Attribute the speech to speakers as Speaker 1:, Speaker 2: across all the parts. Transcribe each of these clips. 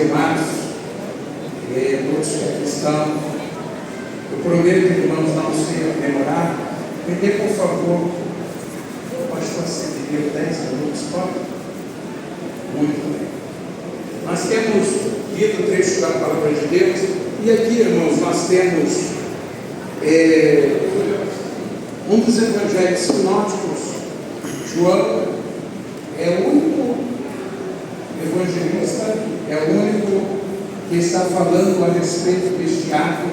Speaker 1: demais, todos que aqui estão. Eu prometo, irmãos, não sei demorar. Me dê, por favor, pastor, você me 10 minutos, pode? Muito bem. Nós temos lido o trecho da palavra de Deus, e aqui, irmãos, nós temos um dos evangelhos sinóticos. João é o único evangelista, é o único que está falando a respeito deste ato,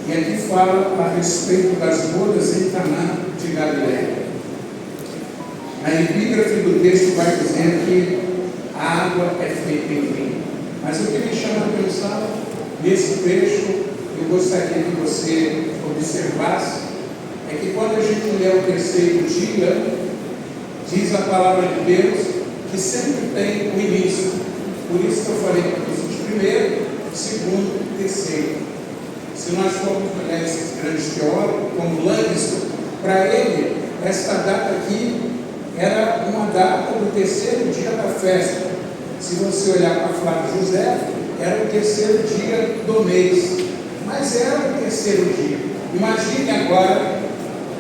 Speaker 1: e aqui fala a respeito das bodas em Caná de Galileia. Na epígrafe do texto vai dizer que a água é feita em vinho. Mas o que me chama a atenção nesse trecho, eu gostaria que você observasse, é que quando a gente lê o terceiro dia, diz a palavra de Deus que sempre tem o início. Por isso que eu falei que existe primeiro, segundo, terceiro. Se nós formos olhar esses grandes teólogos, como Langston, para ele, esta data aqui era uma data do terceiro dia da festa. Se você olhar para Flávio José, era o terceiro dia do mês, mas era o terceiro dia. Imagine agora,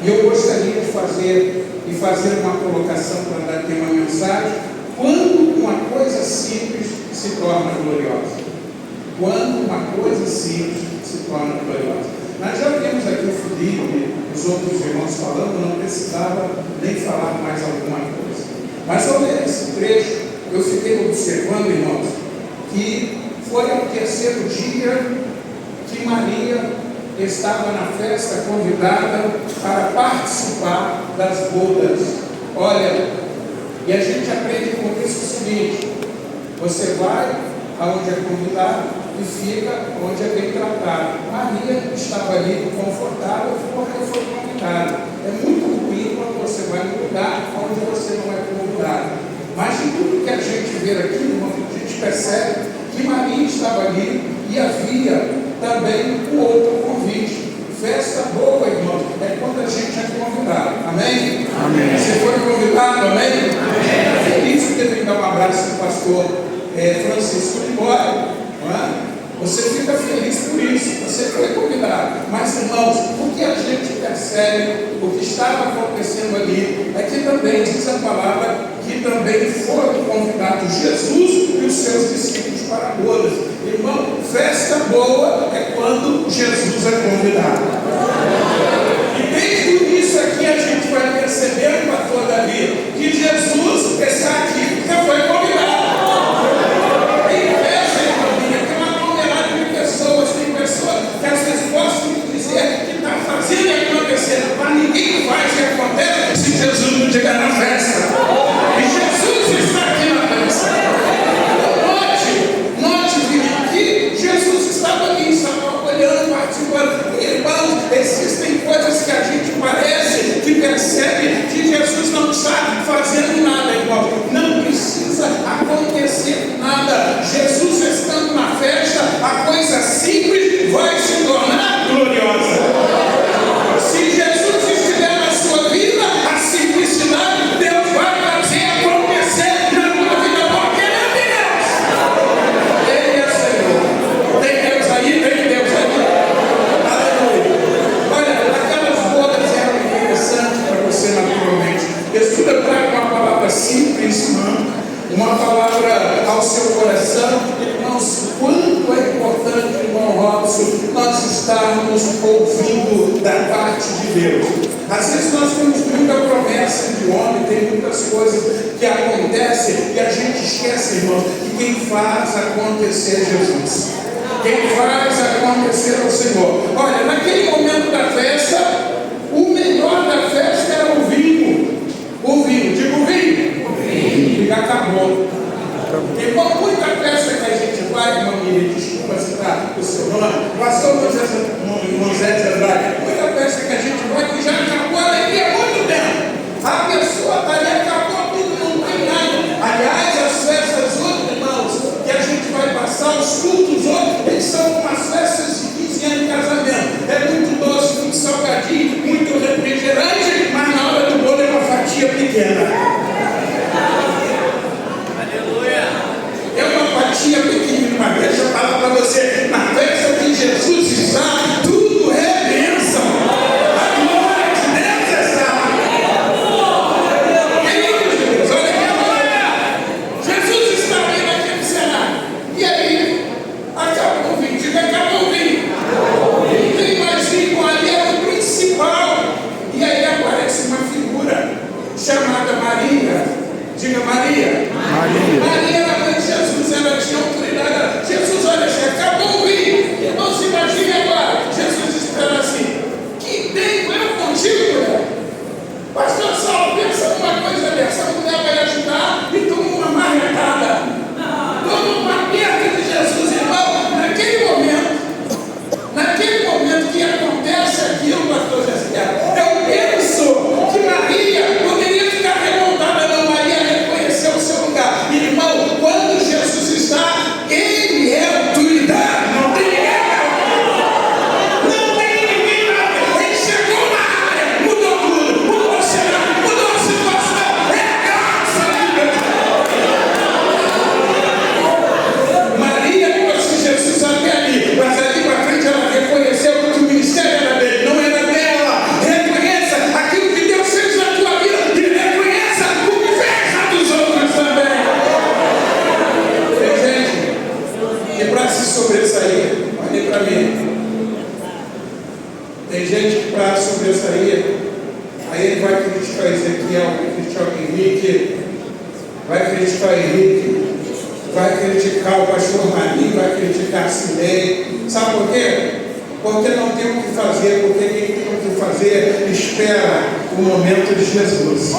Speaker 1: e eu gostaria de fazer uma colocação para dar aqui uma mensagem, quando uma coisa simples se torna gloriosa. Quando uma coisa simples se torna gloriosa. Nós já vimos aqui o Felipe e os outros irmãos falando, não precisava nem falar mais alguma coisa. Mas ao ler esse trecho, eu fiquei observando, irmãos, que foi ao terceiro dia que Maria estava na festa convidada para participar das bodas. Olha, e a gente aprende com isso o seguinte: você vai aonde é convidado e fica onde é bem tratado. Maria estava ali confortável porque foi convidada. É muito ruim quando você vai num lugar onde você não é convidado. Mas de tudo que a gente vê aqui, irmão, a gente percebe que Maria estava ali e havia também um outro convite. Festa boa, irmão, é quando a gente é convidado. Amém? Amém. Você foi convidado, amém? Amém. É isso que eu tenho que dar um abraço para o pastor Francisco Libório, não é? Você fica feliz por isso, você foi convidado. Mas, irmãos, o que a gente percebe, o que estava acontecendo ali, é que também diz a palavra que também foram convidados Jesus e os seus discípulos para bodas. Irmão, festa boa é quando Jesus é convidado. E desde o início aqui a gente vai perceber, pastor Davi, que Jesus está aqui porque foi convidado. Que às vezes gostam de dizer que está fazendo acontecer, mas ninguém faz o que acontece se Jesus não chegar na festa. E Jesus está aqui na festa. Note que Jesus estava ali, estava olhando, participando. Irmãos, existem coisas que a gente parece que percebe que Jesus não está fazendo nada, irmão. Não precisa acontecer nada. Jesus estando na festa, a coisa simples vai se tornar gloriosa. Se Jesus estiver na sua vida, a simplicidade Deus vai fazer acontecer na tua vida, porque Ele é Deus. Ele é Senhor. Tem Deus aí, tem Deus aí. Aleluia. Olha, aquelas bodas eram interessantes para você naturalmente. Estuda para uma palavra simples, uma palavra ao seu coração. Irmãos, quanto é importante, irmão Robson, nós estarmos ouvindo da parte de Deus. Às vezes nós temos muita promessa de homem, tem muitas coisas que acontecem e a gente esquece, irmão, que quem faz acontecer é Jesus. Quem faz acontecer é o Senhor. Olha, naquele momento da festa, o melhor da festa era o vinho. O vinho, digo vinho. O vinho. E acabou. Irmão, muita festa que a gente vai, irmão Miriam, desculpa citar o seu nome, pastor Moisés Andrade, muita festa que a gente vai que já acabou a alegria há muito tempo. A pessoa está ali, acabou tudo, não tem nada. Aliás, as festas hoje, irmãos, que a gente vai passar, os cultos hoje, eles são umas festas de 15 anos de casamento. É muito doce, muito salgadinho, muito refrigerante, mas na hora do bolo é uma fatia pequena. É uma fatia pequenina, mas deixa E para se sobressair, olhem para mim. Tem gente que para sobressair, aí ele vai criticar Ezequiel, vai criticar Henrique, vai criticar Henrique, vai criticar o pastor Marinho, vai criticar Silei. Sabe por quê? Porque não tem o que fazer, porque quem tem o que fazer espera o momento de Jesus.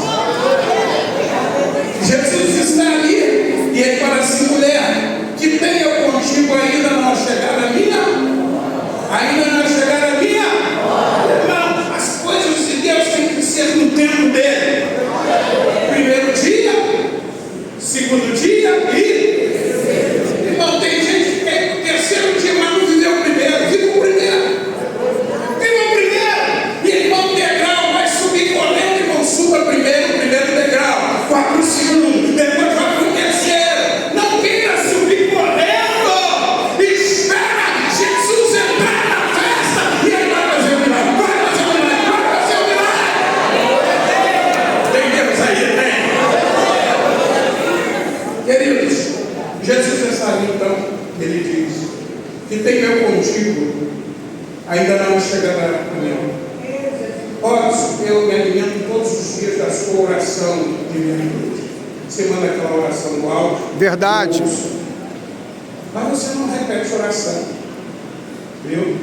Speaker 1: Jesus está ali e ele fala assim: mulher, que tenha contigo ainda não é chegada a minha? Ainda não é chegada a minha? Não, as coisas de Deus têm que ser no tempo dele. Primeiro dia, segundo dia e... Irmão, tem gente que quer o terceiro dia, mas não viveu o primeiro. Viva o primeiro. Viva o primeiro. E irmão, degrau vai subir correndo, irmão, suba primeiro, o primeiro degrau. Vá para o segundo, depois vai para o terceiro. Não queira subir correndo. Espera Jesus entrar na festa e ele vai fazer o milagre. Vai fazer o milagre, vai fazer o milagre. Tem Deus aí, tem? Queridos, Jesus está ali, então, ele diz que tem eu contigo, ainda não chegará a mim. Posso, eu me alimento todos os dias da sua oração de meia-noite. Você manda aquela oração no áudio.
Speaker 2: Verdade.
Speaker 1: Mas você não repete a oração. Viu?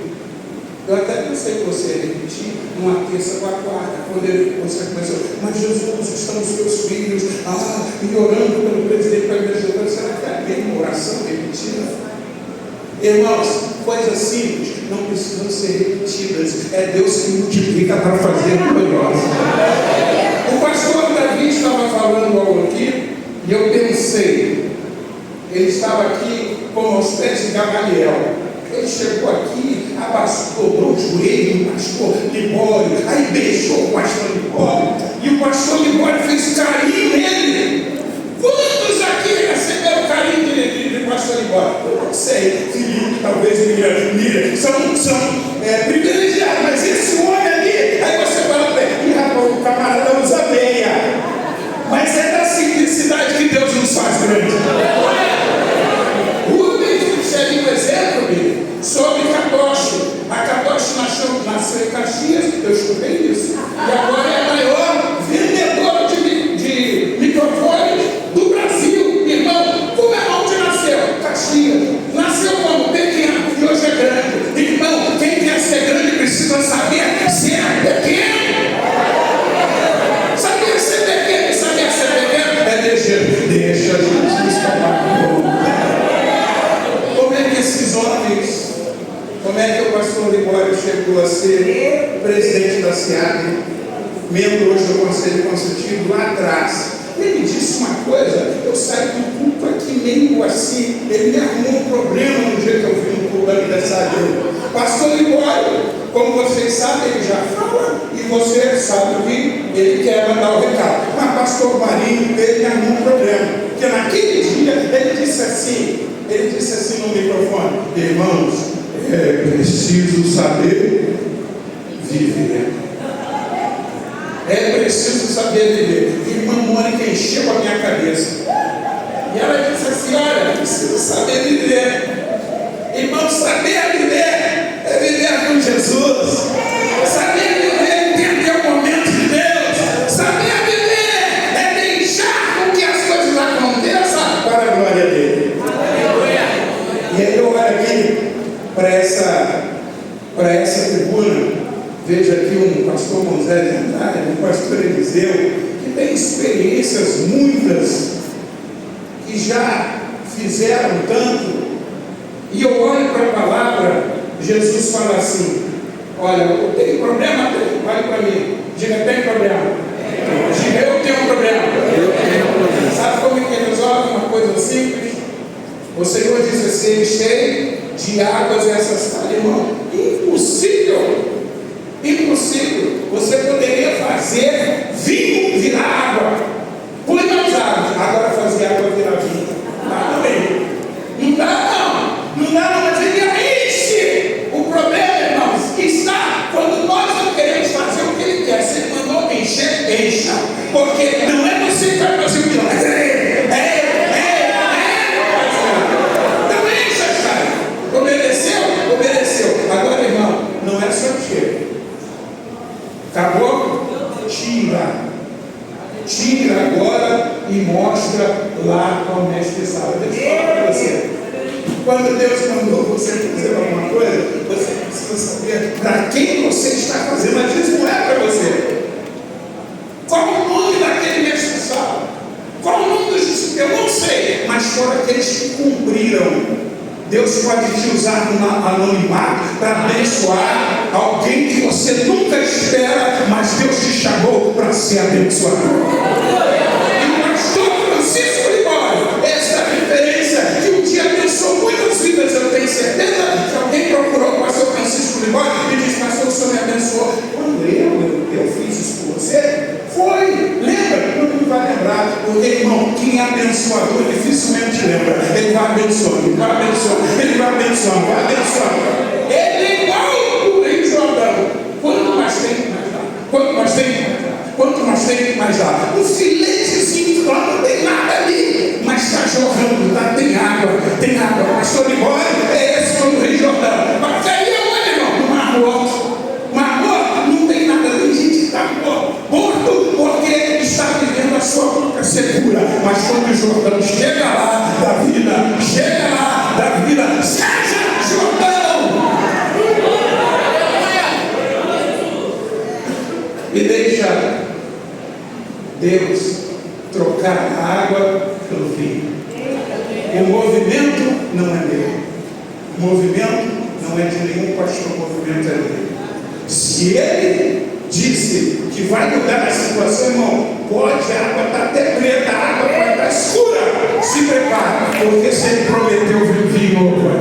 Speaker 1: Eu até pensei que você ia repetir uma terça para a quarta, quando você começou, mas Jesus, estão os seus filhos, e orando pelo presidente para a igreja. Será que é a mesma oração repetida? Irmãos, coisas simples não precisam ser repetidas. É Deus que multiplica para fazer coisas. O pastor Davi estava falando algo aqui, e eu pensei, ele estava aqui como aos pés de Gamaliel. Ele chegou aqui, dobrou o joelho do pastor Libório, aí beijou o pastor Libório, e o pastor Libório fez carinho nele. Quantos aqui receberam carinho do pastor Libório? Eu não sei, Filipe, talvez Miriam, são privilegiados, mas esse homem ali, aí você fala para ele, rapaz, o camarada usa meia, mas é da simplicidade que Deus nos faz grande. Segue um exemplo dele, sobre Cadoche. A Cadoche nasceu em Caxias, eu escutei isso, e agora é a maior vendedora de microfones do Brasil. Irmão, como é onde nasceu? Caxias. Nasceu como? Pequeno, e hoje é grande. Irmão, quem quer ser grande precisa saber ser pequeno. Saber ser pequeno, saber ser pequeno é deixa Jesus falar. Esses homens, como é que o pastor Libório chegou a ser presidente da SEAD, membro hoje do Conselho Consultivo lá atrás? Ele disse uma coisa, eu saí do culto aqui meio assim, ele me arrumou um problema no dia que eu vi no culto aniversário dele. Pastor Libório, como vocês sabem, ele já fala, e você sabe que ele quer mandar o recado. Mas pastor Marinho, ele me arrumou um problema, porque naquele dia ele disse assim no microfone: irmãos, é preciso saber viver. É preciso saber viver. Irmã Mônica encheu a minha cabeça. E ela disse assim: olha, preciso saber viver. Irmão, saber viver é viver com Jesus. Saber viver é entender o momento de Deus. Saber viver é deixar com que as coisas aconteçam para a glória dele. E aí eu olho aqui para essa tribuna, vejo aqui um pastor Moisés de Andrade, um pastor Eliseu, que tem experiências muitas, que já fizeram tanto, e eu olho para a palavra, Jesus fala assim: olha, eu tenho problema, olha para mim, diga, tem problema. Diga, eu tenho problema. Sabe como é que resolve uma coisa simples? O Senhor disse assim: enchei de águas essas talhas, irmão. Impossível. Você poderia fazer vinho virar água. Põe mais água. Agora fazer água virar vinho. Não dá, mas ele enche. O problema, irmãos, está quando nós não queremos fazer o que ele quer. Se ele mandou encher, encha. Porque não é você que vai fazer o milagre. É ele. Então encha essa Quando Deus mandou você fazer alguma coisa, você precisa saber para quem você está fazendo. Mas isso não é para você. Qual o nome daquele responsável? Qual o nome dos discípulos? Eu não sei, mas foram aqueles que cumpriram. Deus pode te usar no anonimato para abençoar alguém que você nunca espera, mas Deus te chamou para ser abençoado. E o pastor Francisco Libório, essa é a referência que um dia abençoou muitas vidas. Eu tenho certeza que alguém procurou o pastor Francisco Libório e disse: pastor, o senhor me abençoou. Quando eu fiz isso por você, foi, lembra? Não vai lembrar, porque, irmão, quem é abençoador dificilmente lembra. Ele vai abençoando, ele vai abençoando, ele vai abençoando, vai abençoando. Ele é igual o Rio Jordão. Quanto mais tem, mais dá. Quanto mais tem, mais dá. Quanto mais tem, mais dá. Um filetezinho lá, não tem nada ali, mas está jorrando, tá? Tem água, tem água. Pastor Libório é esse como o Rio Jordão. Mas aí é onde, irmão? No Mar Morto. Mar Morto não tem nada ali, gente, está morto porque está vivendo a sua própria secura. Mas quando o Jordão chega lá da vida, seja Jordão! E deixa Deus trocar a água pelo vinho. O movimento não é meu. O movimento não é de nenhum pastor, o movimento é dele. Se ele disse que vai mudar a situação, irmão, pode, a água está até preta, a água pode estar escura. Se prepara, porque se ele prometeu vinho novo.